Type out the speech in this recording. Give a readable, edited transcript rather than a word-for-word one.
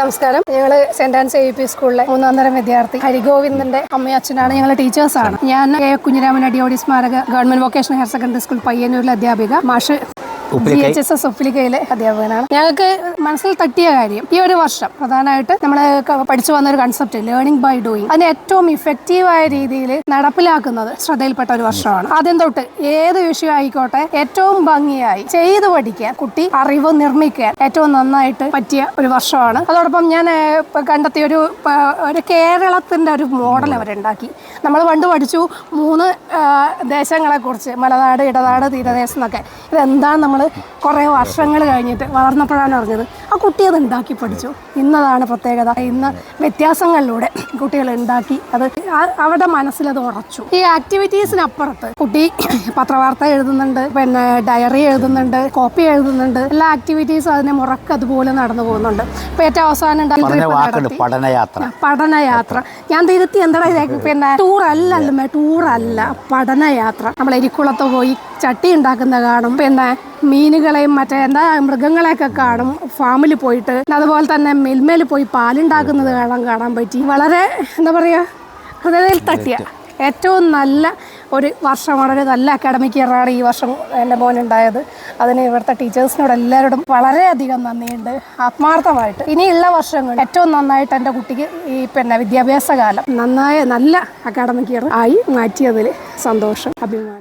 നമസ്കാരം. ഞങ്ങൾ saint Ans AUP സ്കൂളിലെ 3ാം തരം വിദ്യാർത്ഥി ഹരിഗോവിന്ദന്റെ അമ്മയും അച്ഛനാണ്. ഞങ്ങൾ ടീച്ചേഴ്സാണ്. ഞാൻ കുഞ്ഞിരാമൻ അടിയോടി സ്മാരക government vocational higher secondary school പയ്യന്നൂരിലെ അധ്യാപിക. മാഷ് GHSS ഒപ്പിലിക്കയിലെ അധ്യാപകനാണ്. ഞങ്ങൾക്ക് മനസ്സിൽ തട്ടിയ കാര്യം, ഈ ഒരു വർഷം പ്രധാനമായിട്ട് നമ്മൾ പഠിച്ചു വന്ന ഒരു കൺസെപ്റ്റ് ലേണിംഗ് ബൈ ഡൂയിങ്, അതിനെ ഏറ്റവും ഇഫക്റ്റീവായ രീതിയിൽ നടപ്പിലാക്കുന്നത് ശ്രദ്ധയിൽപ്പെട്ട ഒരു വർഷമാണ്. ആദ്യം തൊട്ട് ഏത് വിഷയം ആയിക്കോട്ടെ ഏറ്റവും ഭംഗിയായി ചെയ്തു പഠിക്കാൻ, കുട്ടി അറിവ് നിർമ്മിക്കാൻ ഏറ്റവും നന്നായിട്ട് പറ്റിയ ഒരു വർഷമാണ്. അതോടൊപ്പം ഞാൻ കണ്ടെത്തിയ ഒരു കേരളത്തിന്റെ ഒരു മോഡൽ അവരുണ്ടാക്കി. നമ്മൾ പണ്ട് പഠിച്ചു 3 ദേശങ്ങളെക്കുറിച്ച്, മലനാട്, ഇടനാട്, തീരദേശം എന്നൊക്കെ. ഇതെന്താണ് നമ്മൾ കുറേ വർഷങ്ങൾ കഴിഞ്ഞിട്ട് വളർന്നപ്പോഴാണ് അറിഞ്ഞത്. ആ കുട്ടി അത് ഉണ്ടാക്കി പഠിച്ചു. ഇന്നതാണ് പ്രത്യേകത. ഇന്ന് വ്യത്യാസങ്ങളിലൂടെ കുട്ടികൾ ഉണ്ടാക്കി അത് അവരുടെ മനസ്സിലത് ഉറച്ചു. ഈ ആക്ടിവിറ്റീസിനപ്പുറത്ത് കുട്ടി പത്രവാർത്ത എഴുതുന്നുണ്ട്, പിന്നെ ഡയറി എഴുതുന്നുണ്ട്, കോപ്പി എഴുതുന്നുണ്ട്. എല്ലാ ആക്ടിവിറ്റീസും അതിനെ മുറക്ക് അതുപോലെ നടന്നു പോകുന്നുണ്ട്. ഇപ്പൊ ഏറ്റവും അവസാനം പഠനയാത്ര. ഞാൻ തിരുത്തി, എന്താ പിന്നെ ടൂറല്ല പഠനയാത്ര. നമ്മൾ എരിക്കുളത്ത് പോയി ചട്ടി ഉണ്ടാക്കുന്ന കാണും, പിന്നെ മീനുകളെയും മൃഗങ്ങളെയൊക്കെ കാണും ഫാമിൽ പോയിട്ട്. അതുപോലെ തന്നെ മിൽമയിൽ പോയി പാലുണ്ടാക്കുന്നത് കാണാൻ പറ്റി. വളരെ ഹൃദയത്തിൽ തട്ടിയ ഏറ്റവും നല്ല ഒരു വർഷമാണ്. ഒരു നല്ല അക്കാഡമിക് ഇയറാണ് ഈ വർഷം എൻ്റെ മോനുണ്ടായത്. അതിന് ഇവിടുത്തെ ടീച്ചേഴ്സിനോട് എല്ലാവരോടും വളരെയധികം നന്ദിയുണ്ട്, ആത്മാർത്ഥമായിട്ട്. ഇനിയുള്ള വർഷങ്ങൾ ഏറ്റവും നന്നായിട്ട് എൻ്റെ കുട്ടിക്ക് ഈ വിദ്യാഭ്യാസ കാലം നല്ല അക്കാഡമിക് ഇയർ ആയി മാറ്റിയതിൽ സന്തോഷം, അഭിമാനം.